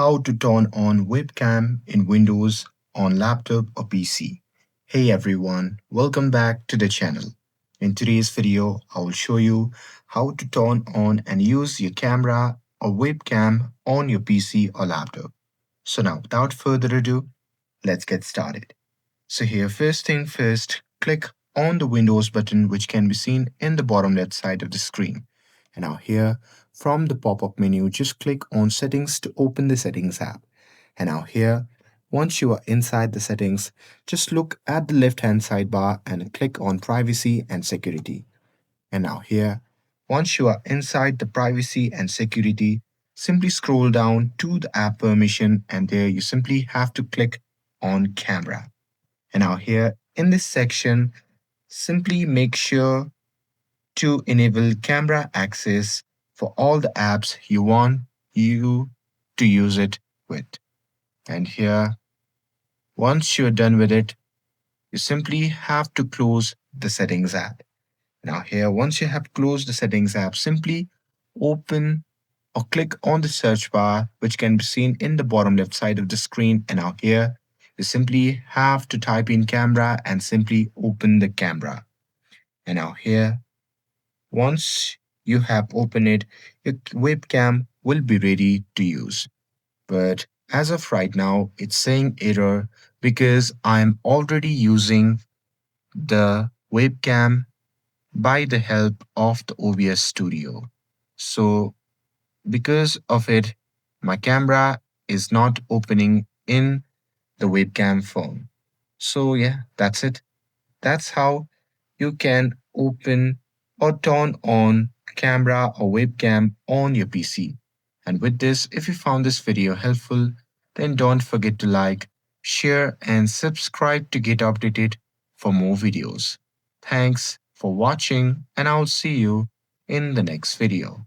how to turn on webcam in Windows on laptop or PC. Hey everyone, welcome back to the channel. In today's video, I will show you how to turn on and use your camera or webcam on your PC or laptop. So now, without further ado, let's get started. So here, first thing first, click on the Windows button which can be seen in the bottom left side of the screen. And now here, from the pop-up menu, just click on Settings to open the Settings app. And now here, once you are inside the settings, just look at the left-hand sidebar and click on Privacy and Security. And now here, once you are inside the Privacy and Security, simply scroll down to the app permission and there you simply have to click on Camera. And now here in this section, simply make sure to enable camera access for all the apps you want you to use it with. And here, once you're done with it, you simply have to close the settings app. Now here, once you have closed the settings app, simply open or click on the search bar, which can be seen in the bottom left side of the screen. And now here, you simply have to type in camera and simply open the camera. And now here, once you have opened it, your webcam will be ready to use. But as of right now, it's saying error because I'm already using the webcam by the help of the OBS Studio. So because of it, my camera is not opening in the webcam phone. So yeah, that's it. That's how you can open or turn on camera or webcam on your PC. And with this, if you found this video helpful, then don't forget to like, share, and subscribe to get updated for more videos. Thanks for watching, and I'll see you in the next video.